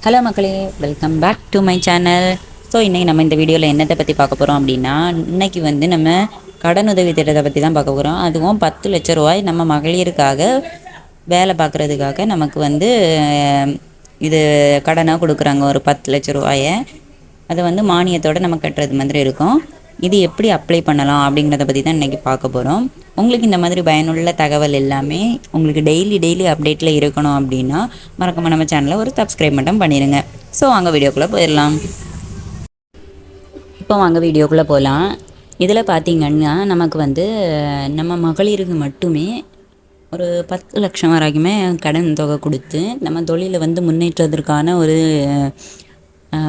Hello மக்களே, welcome back to my channel. So இன்றைக்கி நம்ம இந்த வீடியோவில் என்னத்தை பற்றி பார்க்க போகிறோம் அப்படின்னா, இன்றைக்கி வந்து நம்ம கடனுதவி திட்டத்தை பற்றி தான் பார்க்க போகிறோம். அதுவும் 10 லட்ச ரூபாய் நம்ம மகளிருக்காக வேலை பார்க்குறதுக்காக நமக்கு வந்து இது கடனாக கொடுக்குறாங்க. ஒரு 10 லட்ச ரூபாயை அதை வந்து மானியத்தோடு நம்ம கட்டுறது மாதிரி இருக்கும். இது எப்படி அப்ளை பண்ணலாம் அப்படிங்கிறத பற்றி தான் இன்றைக்கி பார்க்க போகிறோம். உங்களுக்கு இந்த மாதிரி பயனுள்ள தகவல் எல்லாமே உங்களுக்கு டெய்லி அப்டேட்டில் இருக்கணும் அப்படின்னா மறக்காம நம்ம சேனலை ஒரு சப்ஸ்கிரைப் மட்டும் பண்ணிடுங்க. ஸோ வாங்க வீடியோக்குள்ளே போயிடலாம். இப்போ வாங்க வீடியோக்குள்ளே போகலாம். இதில் பார்த்திங்கன்னா நமக்கு வந்து நம்ம மகளிருக்கு மட்டுமே ஒரு 10 லட்சம் வரைக்குமே கடன் தொகை கொடுத்து நம்ம தொழிலை வந்து முன்னேற்றத்திற்கான ஒரு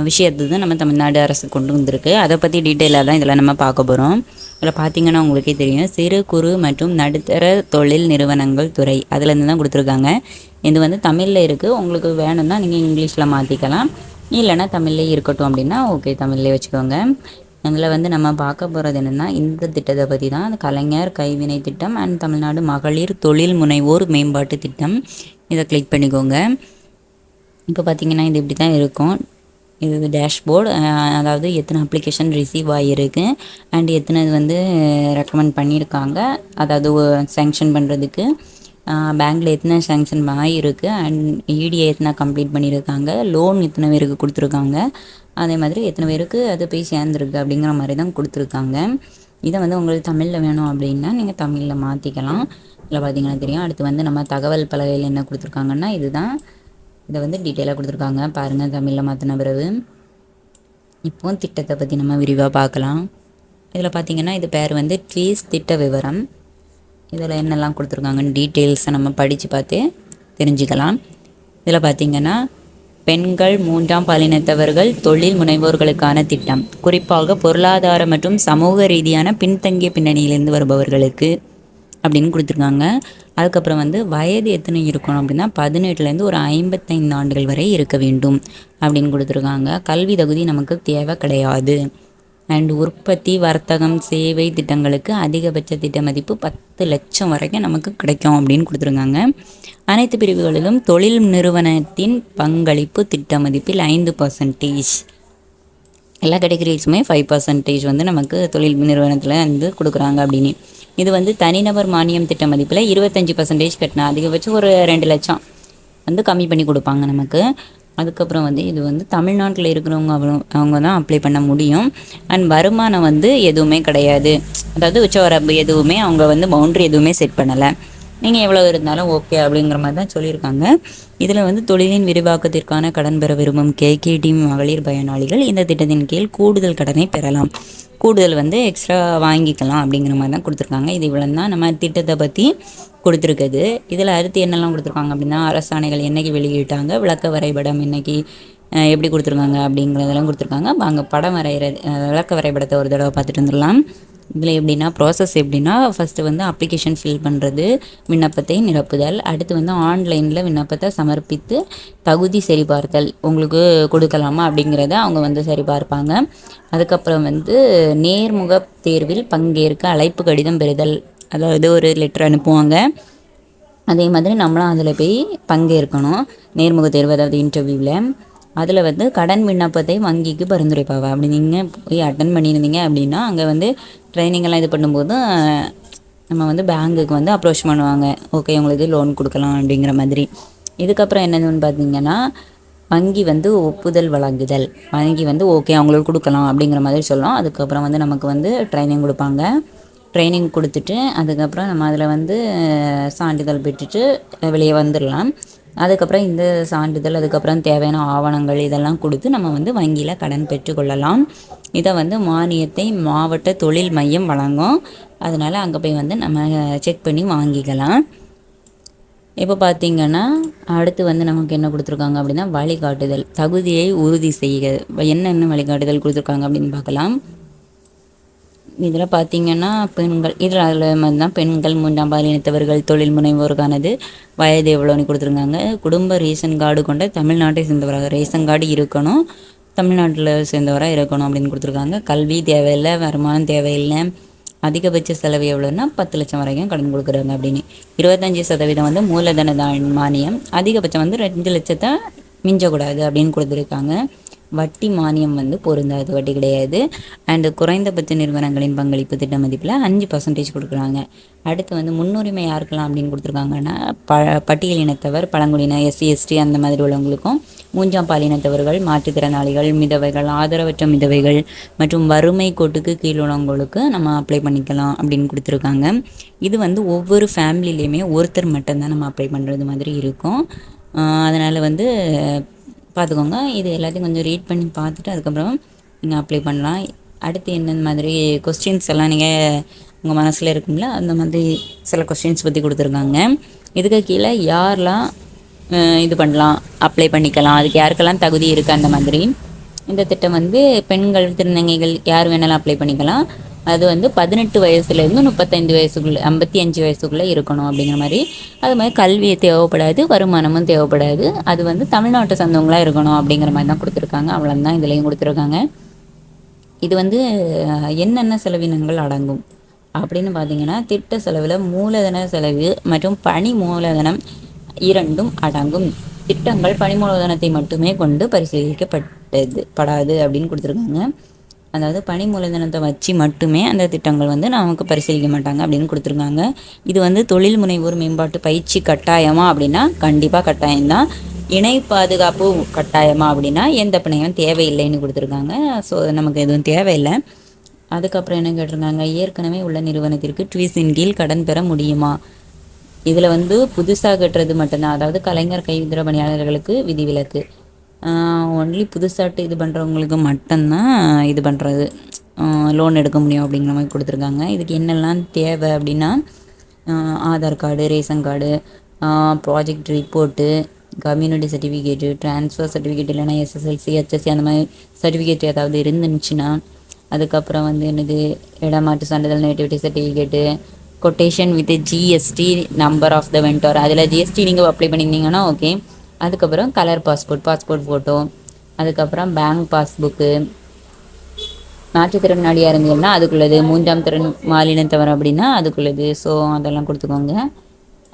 விஷயத்தை தான் நம்ம தமிழ்நாடு அரசு கொண்டு வந்திருக்கு. அதை பற்றி டீட்டெயிலாக தான் இதில் நம்ம பார்க்க போகிறோம். இதில் பார்த்திங்கன்னா உங்களுக்கே தெரியும், சிறு குறு மற்றும் நடுத்தர தொழில் நிறுவனங்கள் துறை அதுலேருந்து தான் கொடுத்துருக்காங்க. இது வந்து தமிழில் இருக்குது. உங்களுக்கு வேணும்னா நீங்கள் இங்கிலீஷில் மாற்றிக்கலாம், இல்லைனா தமிழ்லேயே இருக்கட்டும் அப்படின்னா ஓகே, தமிழ்லேயே வச்சுக்கோங்க. அதில் வந்து நம்ம பார்க்க போகிறது என்னென்னா, இந்த திட்டத்தை பற்றி தான், அந்த கலைஞர் கைவினை திட்டம் அண்ட் தமிழ்நாடு மகளிர் தொழில் முனைவோர் மேம்பாட்டு திட்டம். இதை கிளிக் பண்ணிக்கோங்க. இப்போ பார்த்திங்கன்னா இது இப்படி தான் இருக்கும். இது டேஷ்போர்டு, அதாவது எத்தனை அப்ளிகேஷன் ரிசீவ் ஆகியிருக்கு அண்ட் எத்தனை இது வந்து ரெக்கமெண்ட் பண்ணியிருக்காங்க, அதாவது சேங்ஷன் பண்ணுறதுக்கு பேங்க்கில் எத்தனை சேங்ஷன் ஆகியிருக்கு அண்ட் இடிஐ எத்தனை கம்ப்ளீட் பண்ணியிருக்காங்க, லோன் எத்தனை பேருக்கு கொடுத்துருக்காங்க, அதே மாதிரி எத்தனை பேருக்கு அது போய் சேர்ந்துருக்கு அப்படிங்கிற மாதிரி தான் கொடுத்துருக்காங்க. இதை வந்து உங்களுக்கு தமிழில் வேணும் அப்படின்னா நீங்கள் தமிழில் மாற்றிக்கலாம். இதில் பார்த்திங்கன்னா தெரியும். அடுத்து வந்து நம்ம தகவல் பலகையில் என்ன கொடுத்துருக்காங்கன்னா இதுதான். இதை வந்து டீட்டெயிலாக கொடுத்துருக்காங்க பாருங்கள், தமிழில் மாற்றின பிறகு. இப்போ திட்டத்தை பற்றி நம்ம விரிவாக பார்க்கலாம். இதில் பார்த்திங்கன்னா இது பேர் வந்து ட்ரீஸ் திட்ட விவரம். இதில் என்னெல்லாம் கொடுத்துருக்காங்கன்னு டீட்டெயில்ஸை நம்ம படித்து பார்த்து தெரிஞ்சுக்கலாம். இதில் பார்த்திங்கன்னா பெண்கள் 3ஆம் பாலினத்தவர்கள் தொழில் முனைவோர்களுக்கான திட்டம், குறிப்பாக பொருளாதார மற்றும் சமூக ரீதியான பின்தங்கிய பின்னணியிலிருந்து வருபவர்களுக்கு அப்படின்னு கொடுத்துருக்காங்க. அதுக்கப்புறம் வந்து வயது எத்தனை இருக்கணும் அப்படின்னா 18லேருந்து ஒரு 55 ஆண்டுகள் வரை இருக்க வேண்டும் அப்படின்னு கொடுத்துருக்காங்க. கல்வி தகுதி நமக்கு தேவை கிடையாது. அண்ட் உற்பத்தி வர்த்தகம் சேவை திட்டங்களுக்கு அதிகபட்ச திட்ட மதிப்பு 10 லட்சம் வரைக்கும் நமக்கு கிடைக்கும் அப்படின்னு கொடுத்துருக்காங்க. அனைத்து பிரிவுகளிலும் தொழில் நிறுவனத்தின் பங்களிப்பு திட்ட மதிப்பில் 5%, எல்லா கேட்டகரிஸுமே 5% வந்து நமக்கு தொழில் நிறுவனத்தில் வந்து கொடுக்குறாங்க அப்படின்னு. இது வந்து தனிநபர் மானியம் திட்ட மதிப்பில் 25% கட்டினா அதிகபட்சம் ஒரு 2 லட்சம் வந்து கம்மி பண்ணி கொடுப்பாங்க நமக்கு. அதுக்கப்புறம் வந்து இது வந்து தமிழ்நாட்டில் இருக்கிறவங்க அவங்க தான் அப்ளை பண்ண முடியும். அண்ட் வருமானம் வந்து எதுவுமே கிடையாது, அதாவது உச்சவரம்பு எதுவுமே அவங்க வந்து பவுண்ட்ரி எதுவுமே செட் பண்ணலை. நீங்கள் எவ்வளோ இருந்தாலும் ஓகே அப்படிங்கிற மாதிரி தான் சொல்லியிருக்காங்க. இதில் வந்து தொழிலின் விரிவாக்கத்திற்கான கடன் பெற விரும்பும் கேகேடி மகளிர் பயனாளிகள் இந்த திட்டத்தின் கீழ் கூடுதல் கடனை பெறலாம். கூடுதல் வந்து எக்ஸ்ட்ரா வாங்கிக்கலாம் அப்படிங்கிற மாதிரி தான் கொடுத்துருக்காங்க. இது இவ்வளோ தான் நம்ம திட்டத்தை பற்றி கொடுத்துருக்குது. இதில் அடுத்து என்னெல்லாம் கொடுத்துருக்காங்க அப்படின்னா, அரசாணைகள் என்றைக்கு வெளியிட்டாங்க, விளக்க வரைபடம் இன்றைக்கி எப்படி கொடுத்துருக்காங்க அப்படிங்கிறதெல்லாம் கொடுத்துருக்காங்க. அங்கே படம் வரைகிறது, விளக்க வரைபடத்தை ஒரு தடவை பார்த்துட்டு வந்துடலாம். இதில் எப்படின்னா ப்ராசஸ் எப்படின்னா, ஃபஸ்ட்டு வந்து அப்ளிகேஷன் ஃபில் பண்ணுறது, விண்ணப்பத்தை நிரப்புதல், அடுத்து வந்து ஆன்லைனில் விண்ணப்பத்தை சமர்ப்பித்து தகுதி சரிபார்த்தல், உங்களுக்கு கொடுக்கலாமா அப்படிங்கிறத அவங்க வந்து சரிபார்ப்பாங்க. அதுக்கப்புறம் வந்து நேர்முக தேர்வில் பங்கேற்க அழைப்பு கடிதம் பெறுதல், அதாவது ஒரு லெட்டர் அனுப்புவாங்க. அதே மாதிரி நம்மளும் அதில் போய் பங்கேற்கணும், நேர்முக தேர்வு அதாவது இன்டர்வியூவில். அதில் வந்து கடன் விண்ணப்பத்தை வங்கிக்கு பரிந்துரைப்பாங்க. அப்படி நீங்கள் போய் அட்டன் பண்ணியிருந்தீங்க அப்படின்னா அங்கே வந்து ட்ரைனிங்கெல்லாம் இது பண்ணும்போது நம்ம வந்து பேங்குக்கு வந்து அப்ரோச் பண்ணுவாங்க, ஓகே உங்களுக்கு லோன் கொடுக்கலாம் அப்படிங்கிற மாதிரி. இதுக்கப்புறம் என்னென்னு பார்த்தீங்கன்னா, வங்கி வந்து ஒப்புதல் வழங்குதல், வங்கி வந்து ஓகே அவங்களுக்கு கொடுக்கலாம் அப்படிங்கிற மாதிரி சொல்லலாம். அதுக்கப்புறம் வந்து நமக்கு வந்து ட்ரைனிங் கொடுப்பாங்க. ட்ரைனிங் கொடுத்துட்டு அதுக்கப்புறம் நம்ம அதில் வந்து சான்றிதழ் பெற்றுட்டு வெளியே வந்துடலாம். அதுக்கப்புறம் இந்த சான்றிதழ், அதுக்கப்புறம் தேவையான ஆவணங்கள் இதெல்லாம் கொடுத்து நம்ம வந்து வங்கியில் கடன் பெற்றுக்கொள்ளலாம். இதை வந்து மானியத்தை மாவட்ட தொழில் மையம் வழங்கும். அதனால் அங்கே போய் வந்து நம்ம செக் பண்ணி வாங்கிக்கலாம். இப்போ பார்த்திங்கன்னா அடுத்து வந்து நமக்கு என்ன கொடுத்துருக்காங்க அப்படின்னா, வழிகாட்டுதல், தகுதியை உறுதி செய்ய என்னென்ன வழிகாட்டுதல் கொடுத்துருக்காங்க அப்படின்னு பார்க்கலாம். இதில் பார்த்திங்கன்னா பெண்கள், அதில் மாதிரி தான் பெண்கள் 3ஆம் பாலினத்தவர்கள் தொழில் முனைவோருக்கானது, வயது எவ்வளோன்னு கொடுத்துருக்காங்க. குடும்ப ரேஷன் கார்டு கொண்ட தமிழ்நாட்டை சேர்ந்தவராக, ரேஷன் கார்டு இருக்கணும், தமிழ்நாட்டில் சேர்ந்தவராக இருக்கணும் அப்படின்னு கொடுத்துருக்காங்க. கல்வி தேவையில்லை, வருமானம் தேவையில்லை, அதிகபட்ச செலவு எவ்வளோன்னா 10 லட்சம் வரைக்கும் கடன் கொடுக்குறாங்க அப்படின்னு. 25% வந்து மூலதன மானியம், அதிகபட்சம் வந்து 2 லட்சத்தை மிஞ்சக்கூடாது அப்படின்னு கொடுத்துருக்காங்க. வட்டி மானியம் வந்து பொருந்தாது, வட்டி கிடையாது. அண்டு குறைந்தபட்ச நிறுவனங்களின் பங்களிப்பு திட்ட மதிப்பில் 5% கொடுக்குறாங்க. அடுத்து வந்து முன்னுரிமை யாருக்கெல்லாம் அப்படின்னு கொடுத்துருக்காங்கன்னா, பட்டியலினத்தவர், பழங்குடியினர், எஸ்சி எஸ்டி அந்த மாதிரி உள்ளவங்களுக்கும், மூன்றாம் பாலினத்தவர்கள், மாற்றுத்திறனாளிகள், மிதவைகள், ஆதரவற்ற மிதவைகள் மற்றும் வறுமை கோட்டுக்கு கீழ் உள்ளவங்களுக்கு நம்ம அப்ளை பண்ணிக்கலாம் அப்படின்னு கொடுத்துருக்காங்க. இது வந்து ஒவ்வொரு ஃபேமிலிலையுமே ஒருத்தர் மட்டும்தான் நம்ம அப்ளை பண்ணுறது மாதிரி இருக்கும். அதனால் வந்து பார்த்துக்கோங்க. இது எல்லாத்தையும் கொஞ்சம் ரீட் பண்ணி பார்த்துட்டு அதுக்கப்புறம் நீங்கள் அப்ளை பண்ணலாம். அடுத்து என்னென்ன மாதிரி கொஸ்டின்ஸ் எல்லாம் நீங்கள் உங்கள் மனசில் இருக்கும்ல, அந்த மாதிரி சில கொஸ்டின்ஸ் பற்றி கொடுத்துருக்காங்க. இதுக்கு கீழே யாரெல்லாம் இது பண்ணலாம், அப்ளை பண்ணிக்கலாம், அதுக்கு யாருக்கெல்லாம் தகுதி இருக்குது அந்த மாதிரி. இந்த திட்டம் வந்து பெண்கள், திருநங்கைகள் யார் வேணாலும் அப்ளை பண்ணிக்கலாம். அது வந்து 18 வயசுலேருந்து 35 வயசுக்குள்ளே, 55 வயசுக்குள்ளே இருக்கணும் அப்படிங்கிற மாதிரி. அது மாதிரி கல்வி தேவைப்படாது, வருமானமும் தேவைப்படாது. அது வந்து தமிழ்நாட்டை சார்ந்தவங்களாக இருக்கணும் அப்படிங்கிற மாதிரி தான் கொடுத்துருக்காங்க. அவ்வளோதான் இதுலேயும் கொடுத்துருக்காங்க. இது வந்து என்னென்ன செலவினங்கள் அடங்கும் அப்படின்னு பார்த்தீங்கன்னா, திட்ட செலவில் மூலதன செலவு மற்றும் பணி மூலதனம் இரண்டும் அடங்கும். திட்டங்கள் பணி மூலதனத்தை மட்டுமே கொண்டு படாது அப்படின்னு கொடுத்துருக்காங்க. அதாவது பணி மூலதனத்தை வச்சு மட்டுமே அந்த திட்டங்கள் வந்து நமக்கு பரிசீலிக்க மாட்டாங்க அப்படின்னு கொடுத்துருக்காங்க. இது வந்து தொழில் முனைவோர் மேம்பாட்டு பயிற்சி கட்டாயமா அப்படின்னா கண்டிப்பாக கட்டாயம்தான். இணை பாதுகாப்பு கட்டாயமா அப்படின்னா எந்த பிணையும் தேவையில்லைன்னு கொடுத்துருக்காங்க. ஸோ நமக்கு எதுவும் தேவையில்லை. அதுக்கப்புறம் என்ன கேட்டிருக்காங்க, ஏற்கனவே உள்ள நிறுவனத்திற்கு ட்வீஸின் கீழ் கடன் பெற முடியுமா? இதில் வந்து புதுசாக கட்டுறது மட்டும்தான். அதாவது கலைஞர் கைவித்திர பணியாளர்களுக்கு விதிவிலக்கு. ஒன்லி புதுசாட்டு இது பண்ணுறவங்களுக்கு மட்டும்தான் இது பண்ணுறது, லோன் எடுக்க முடியும் அப்படிங்கிற மாதிரி கொடுத்துருக்காங்க. இதுக்கு என்னெல்லாம் தேவை அப்படின்னா, Aadhaar card, ration card, project report, community certificate, transfer certificate, இல்லைனா எஸ்எஸ்எல்சி, ஹெச்எஸ்சி அந்த மாதிரி சர்டிஃபிகேட் ஏதாவது இருந்துச்சுன்னா, அதுக்கப்புறம் வந்து என்னது இடமாற்று சான்றிதழ், nativity certificate, quotation with GST number of the vendor, அதில் ஜிஎஸ்டி நீங்கள் அப்ளை பண்ணியிருந்தீங்கன்னா ஓகே. அதுக்கப்புறம் கலர் பாஸ்போர்ட் ஃபோட்டோ, அதுக்கப்புறம் பேங்க் பாஸ்புக்கு, மாற்றுத்திறனாளியாக இருந்தீங்கன்னா அதுக்குள்ளது, மூன்றாம் திறன் மாநிலத்தவர் அப்படின்னா அதுக்குள்ளது. ஸோ அதெல்லாம் கொடுத்துக்கோங்க.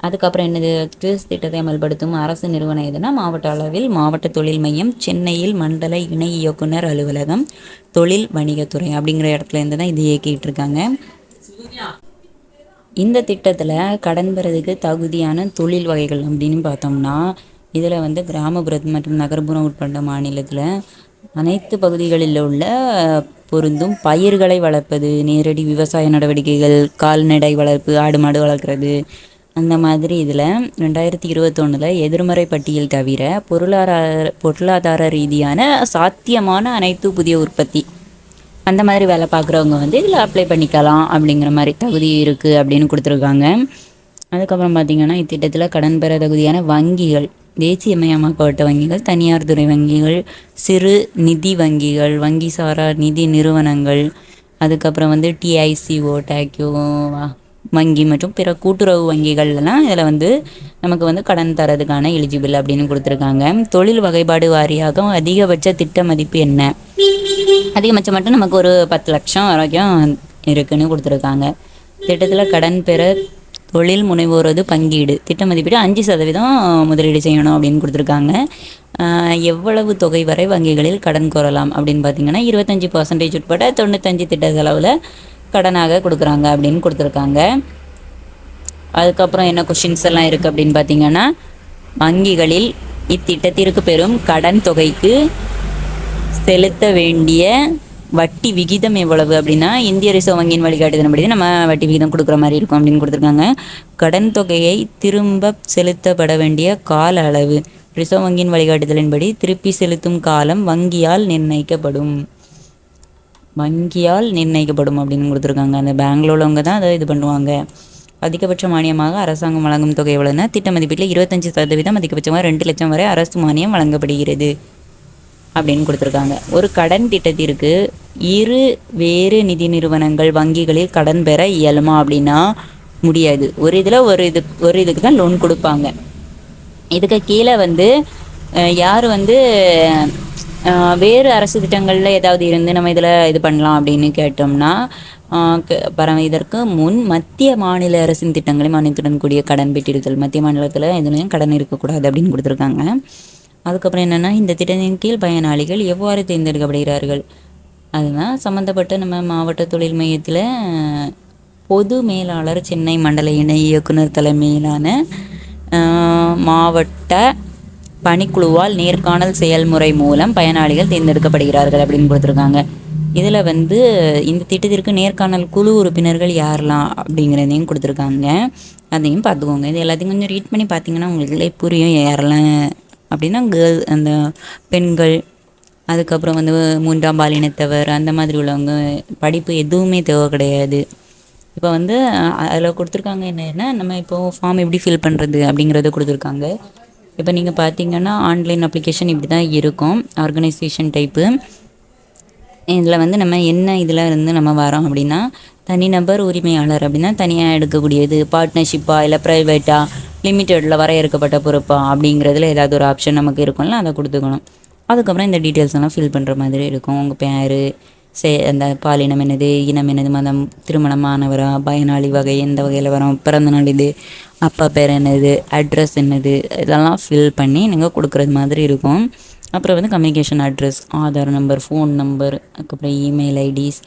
அதுக்கப்புறம் என்னது, ட்விஸ் திட்டத்தை அமல்படுத்தும் அரசு நிறுவனம் எதுனா, மாவட்ட அளவில் மாவட்ட தொழில் மையம், சென்னையில் மண்டல இணை இயக்குனர் அலுவலகம், தொழில் வணிகத்துறை அப்படிங்கிற இடத்துல இருந்து தான் இது இயக்கிட்டு இருக்காங்க. இந்த திட்டத்தில் கடன் பெறதுக்கு தகுதியான தொழில் வகைகள் அப்படின்னு பார்த்தோம்னா, இதில் வந்து கிராமப்புறம் மற்றும் நகர்ப்புறம் உட்பட்ட மாநிலத்தில் அனைத்து பகுதிகளில் உள்ள பொருந்தும் பயிர்களை வளர்ப்பது, நேரடி விவசாய நடவடிக்கைகள், கால்நடை வளர்ப்பு, ஆடு மாடு வளர்க்குறது, அந்த மாதிரி. இதில் 2021 எதிர்மறை பட்டியல் தவிர பொருளாதார ரீதியான சாத்தியமான அனைத்து புதிய உற்பத்தி அந்த மாதிரி வேலை பார்க்குறவங்க வந்து இதில் அப்ளை பண்ணிக்கலாம் அப்படிங்கிற மாதிரி தகுதி இருக்குது அப்படின்னு கொடுத்துருக்காங்க. அதுக்கப்புறம் பார்த்திங்கன்னா, இத்திட்டத்தில் கடன் பெற தகுதியான வங்கிகள், தேசியமயமாக்கப்பட்ட வங்கிகள், தனியார் துறை வங்கிகள், சிறு நிதி வங்கிகள், வங்கி சாரா நிதி நிறுவனங்கள், அதுக்கப்புறம் வந்து டிஐசிஓ, டேக்யூ வங்கி மற்றும் பிற கூட்டுறவு வங்கிகள்லாம் இதில் வந்து நமக்கு வந்து கடன் தரதுக்கான எலிஜிபிள் அப்படின்னு கொடுத்துருக்காங்க. தொழில் வகைப்பாடு வாரியாக அதிகபட்ச திட்ட மதிப்பு என்ன? அதிகபட்சம் மட்டும் நமக்கு ஒரு 10 லட்சம் வரைக்கும் இருக்குன்னு கொடுத்துருக்காங்க. திட்டத்தில் கடன் பெற தொழில் முனைவோரது பங்கீடு, திட்ட மதிப்பீடு 5% முதலீடு செய்யணும் அப்படின்னு கொடுத்துருக்காங்க. எவ்வளவு தொகை வரை வங்கிகளில் கடன் கோரலாம் அப்படின்னு பார்த்தீங்கன்னா 25% உட்பட 95 திட்ட செலவில் கடனாக கொடுக்குறாங்க அப்படின்னு கொடுத்துருக்காங்க. அதுக்கப்புறம் என்ன கொஷின்ஸ் எல்லாம் இருக்குது அப்படின்னு பார்த்தீங்கன்னா, வங்கிகளில் இத்திட்டத்திற்கு பெறும் கடன் தொகைக்கு செலுத்த வேண்டிய வட்டி விகிதம் எவ்வளவு அப்படின்னா, இந்திய ரிசர்வ் வங்கியின் வழிகாட்டுதலின்படி நம்ம வட்டி விகிதம் கொடுக்குற மாதிரி இருக்கும் அப்படின்னு கொடுத்துருக்காங்க. கடன் தொகையை திரும்ப செலுத்தப்பட வேண்டிய கால அளவு ரிசர்வ் வங்கியின் வழிகாட்டுதலின்படி திருப்பி செலுத்தும் காலம் வங்கியால் நிர்ணயிக்கப்படும் அப்படின்னு கொடுத்துருக்காங்க. அந்த பேங்க்ல உள்ளவங்க தான் அதை இது பண்ணுவாங்க. அதிகபட்ச மானியமாக அரசாங்கம் வழங்கும் தொகை எவ்வளோன்னா, திட்ட மதிப்பீட்டில் 25%, அதிகபட்சமாக 2 லட்சம் வரை அரசு மானியம் வழங்கப்படுகிறது அப்படின்னு கொடுத்துருக்காங்க. ஒரு கடன் திட்டத்திற்கு வேறு நிதி நிறுவனங்கள் வங்கிகளில் கடன் பெற இயலுமா அப்படின்னா முடியாது. ஒரு இதுக்கு தான் லோன் கொடுப்பாங்க. இதுக்கு கீழே வந்து யார் வந்து வேறு அரசு திட்டங்களில் ஏதாவது இருந்து நம்ம இதில் இது பண்ணலாம் அப்படின்னு கேட்டோம்னா, இதற்கு முன் மத்திய மாநில அரசின் திட்டங்களை மானியத்துடன் கூடிய கடன் பெற்றிருத்தல், மத்திய மாநிலத்தில் எதுலையும் கடன் இருக்கக்கூடாது அப்படின்னு கொடுத்துருக்காங்க. அதுக்கப்புறம் என்னென்னா இந்த திட்டத்தின் கீழ் பயனாளிகள் எவ்வாறு தேர்ந்தெடுக்கப்படுகிறார்கள். அதுதான் சம்மந்தப்பட்ட நம்ம மாவட்ட தொழில் மையத்தில் பொது மேலாளர் சென்னை மண்டல இணை இயக்குனர் தலைமையிலான மாவட்ட பணிக்குழுவால் நேர்காணல் செயல்முறை மூலம் பயனாளிகள் தேர்ந்தெடுக்கப்படுகிறார்கள் அப்படின்னு கொடுத்துருக்காங்க. இதில் வந்து இந்த திட்டத்திற்கு நேர்காணல் குழு உறுப்பினர்கள் யாரெல்லாம் அப்படிங்கிறதையும் கொடுத்துருக்காங்க. அதையும் பார்த்துக்கோங்க. இது எல்லாத்தையும் கொஞ்சம் ரீட் பண்ணி பார்த்தீங்கன்னா உங்களுக்கு புரியும் யாரெல்லாம் அப்படின்னா அந்த பெண்கள், அதுக்கப்புறம் வந்து 3ஆம் பாலினத்தவர், அந்த மாதிரி உள்ளவங்க. படிப்பு எதுவுமே தேவை கிடையாது. இப்போ வந்து அதில் கொடுத்துருக்காங்க என்னென்னா நம்ம இப்போது ஃபார்ம் எப்படி ஃபில் பண்ணுறது அப்படிங்கிறத கொடுத்துருக்காங்க. இப்போ நீங்கள் பார்த்தீங்கன்னா ஆன்லைன் அப்ளிகேஷன் இப்படி தான் இருக்கும். ஆர்கனைசேஷன் டைப்பு இதில் வந்து நம்ம என்ன இதில் இருந்து நம்ம வரோம் அப்படின்னா தனிநபர் உரிமையாளர் அப்படின்னா தனியாக எடுக்கக்கூடியது, பார்ட்னர்ஷிப்பாக இல்லை ப்ரைவேட்டாக, லிமிட்டடில் வரையறுக்கப்பட்ட பொறுப்பா அப்படிங்கிறதுல ஏதாவது ஒரு ஆப்ஷன் நமக்கு இருக்கும்ல, அதை கொடுத்துக்கணும். அதுக்கப்புறம் இந்த டீட்டெயில்ஸ் எல்லாம் ஃபில் பண்ணுற மாதிரி இருக்கும். உங்கள் பேர், அந்த பாலினம் என்னது, இனம் என்னது, மதம், திருமணமானவரா, பயனாளி வகை எந்த வகையில் வரோம், பிறந்தநாள் இது, அப்பா பேர் என்னது, அட்ரஸ் என்னது, இதெல்லாம் ஃபில் பண்ணி நீங்கள் கொடுக்குறது மாதிரி இருக்கும். அப்புறம் வந்து communication address, Aadhaar number, phone number, அதுக்கப்புறம் இமெயில் ஐடிஸ்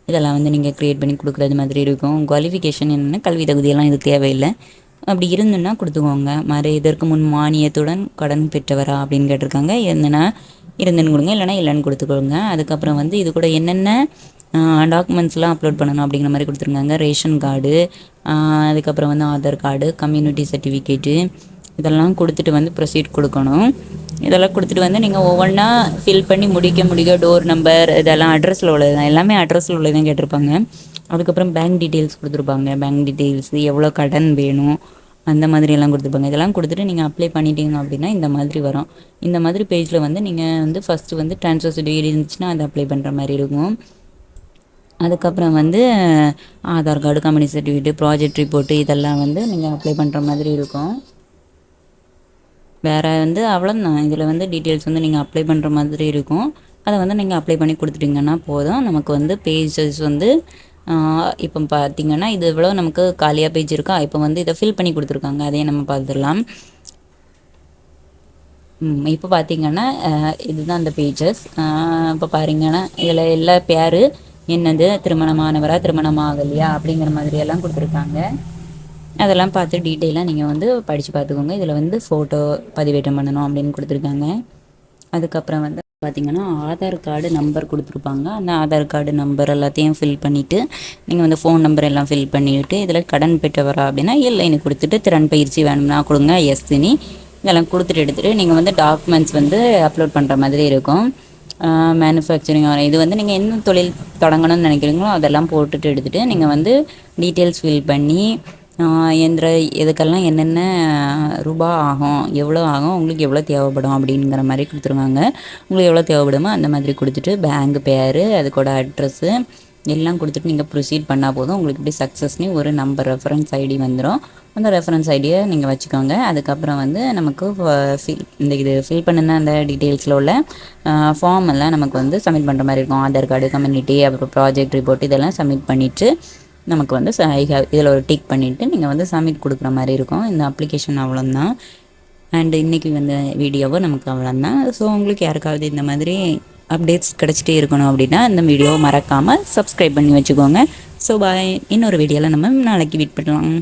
இதெல்லாம் வந்து நீங்கள் க்ரியேட் பண்ணி கொடுக்குறது மாதிரி இருக்கும். குவாலிஃபிகேஷன் என்னென்னா கல்வி தகுதியெல்லாம் இது தேவையில்லை. அப்படி இருந்துன்னா கொடுத்துக்கோங்க. மாதிரி இதற்கு முன் மானியத்துடன் கடன் பெற்றவரா அப்படின்னு கேட்டிருக்காங்க. என்னென்னா இருந்துன்னு கொடுங்க, இல்லைனா இல்லைன்னு கொடுத்துக்கோங்க. அதுக்கப்புறம் வந்து இது கூட என்னென்ன டாக்குமெண்ட்ஸ்லாம் அப்லோட் பண்ணணும் அப்படிங்கிற மாதிரி கொடுத்துருக்காங்க. ரேஷன் கார்டு, அதுக்கப்புறம் வந்து ஆதார் கார்டு, கம்யூனிட்டி சர்டிஃபிகேட்டு இதெல்லாம் கொடுத்துட்டு வந்து ப்ரொசீட் கொடுக்கணும். இதெல்லாம் கொடுத்துட்டு வந்து நீங்கள் ஒவ்வொன்றா ஃபில் பண்ணி முடிக்க டோர் நம்பர் இதெல்லாம் அட்ரஸில் உள்ளது தான், எல்லாமே அட்ரஸில் உள்ளது தான் கேட்டிருப்பாங்க. அதுக்கப்புறம் பேங்க் டீட்டெயில்ஸ் கொடுத்துருப்பாங்க. பேங்க் டீட்டெயில்ஸ், எவ்வளோ கடன் வேணும், அந்த மாதிரி எல்லாம் கொடுத்துருப்பாங்க. இதெல்லாம் கொடுத்துட்டு நீங்கள் அப்ளை பண்ணிட்டீங்க அப்படின்னா இந்த மாதிரி வரும். இந்த மாதிரி பேஜில் வந்து நீங்கள் வந்து ஃபஸ்ட்டு வந்து ட்ரான்ஸ்ஃபர் சர்டிஃபிகேட் இருந்துச்சுன்னா அதை அப்ளை பண்ணுற மாதிரி இருக்கும். அதுக்கப்புறம் வந்து Aadhaar card, community certificate, project report இதெல்லாம் வந்து நீங்கள் அப்ளை பண்ணுற மாதிரி இருக்கும். வேறு வந்து அவ்வளோதான். இதில் வந்து டீட்டெயில்ஸ் வந்து நீங்கள் அப்ளை பண்ணுற மாதிரி இருக்கும். அதை வந்து நீங்கள் அப்ளை பண்ணி கொடுத்துட்டிங்கன்னா போதும். நமக்கு வந்து பேஜஸ் வந்து இப்போ பார்த்திங்கன்னா இது இவ்வளோ நமக்கு காலியாக பேஜ் இருக்கா. இப்போ வந்து இதை ஃபில் பண்ணி கொடுத்துருக்காங்க, அதையும் நம்ம பார்த்துடலாம். இப்போ பார்த்திங்கன்னா இதுதான் அந்த பேஜஸ். இப்போ பாருங்கன்னா இதில் எல்லா பேர் என்னது, திருமணமானவரா திருமணமாகலையா அப்படிங்கிற மாதிரியெல்லாம் கொடுத்துருக்காங்க. அதெல்லாம் பார்த்து டீட்டெயிலாக நீங்கள் வந்து படித்து பார்த்துக்கோங்க. இதில் வந்து ஃபோட்டோ பதிவேற்றம் பண்ணணும் அப்படின்னு கொடுத்துருக்காங்க. அதுக்கப்புறம் வந்து பார்த்திங்கன்னா ஆதார் கார்டு நம்பர் கொடுத்துருப்பாங்க. அந்த ஆதார் கார்டு நம்பர் எல்லாத்தையும் ஃபில் பண்ணிவிட்டு நீங்கள் வந்து ஃபோன் நம்பர் எல்லாம் ஃபில் பண்ணிவிட்டு இதில் கடன் பெற்றவரா அப்படின்னா இல்லைன்னு கொடுத்துட்டு, திறன் பயிற்சி வேணும்னா கொடுங்க எஸ்ன்னு இதெல்லாம் கொடுத்துட்டு எடுத்துகிட்டு நீங்கள் வந்து டாக்குமெண்ட்ஸ் வந்து அப்லோட் பண்ணுற மாதிரி இருக்கும். மேனுஃபேக்சரிங் இது வந்து நீங்கள் என்ன தொழில் தொடங்கணும்னு நினைக்கிறீங்களோ அதெல்லாம் போட்டுட்டு எடுத்துகிட்டு நீங்கள் வந்து டீட்டெயில்ஸ் ஃபில் பண்ணி எந்திர இதுக்கெல்லாம் என்னென்ன ரூபா ஆகும், எவ்வளோ ஆகும், உங்களுக்கு எவ்வளோ தேவைப்படும் அப்படிங்கிற மாதிரி கொடுத்துருவாங்க. உங்களுக்கு எவ்வளோ தேவைப்படுமோ அந்த மாதிரி கொடுத்துட்டு பேங்க் பேர், அதுக்கூட அட்ரஸ்ஸு எல்லாம் கொடுத்துட்டு நீங்கள் ப்ரொசீட் பண்ணால் போதும். உங்களுக்கு இப்படி சக்ஸஸ்னு ஒரு நம்பர் ரெஃபரன்ஸ் ஐடி வந்துடும். அந்த ரெஃபரன்ஸ் ஐடியை நீங்கள் வச்சுக்கோங்க. அதுக்கப்புறம் வந்து நமக்கு இது ஃபில் பண்ணுன அந்த டீட்டெயில்ஸில் உள்ள ஃபார்ம் எல்லாம் நமக்கு வந்து சப்மிட் பண்ணுற மாதிரி இருக்கும். ஆதார் கார்டு, கம்யூனிட்டி, அப்புறம் ப்ராஜெக்ட் ரிப்போர்ட் இதெல்லாம் சப்மிட் பண்ணிவிட்டு நமக்கு வந்து இதில் ஒரு டிக் பண்ணிவிட்டு நீங்கள் வந்து சப்மிட் கொடுக்குற மாதிரி இருக்கும். இந்த அப்ளிகேஷன் அவ்வளோதான். அண்ட் இன்றைக்கி வந்த வீடியோவை நமக்கு அவ்வளோதான். ஸோ உங்களுக்கு யாருக்காவது இந்த மாதிரி அப்டேட்ஸ் கிடச்சிட்டே இருக்கணும் அப்படின்னா இந்த வீடியோவை மறக்காமல் சப்ஸ்கிரைப் பண்ணி வச்சுக்கோங்க. So bye. இன்னொரு வீடியோவில் நம்ம நாளைக்கு மீட் பண்ணலாம்.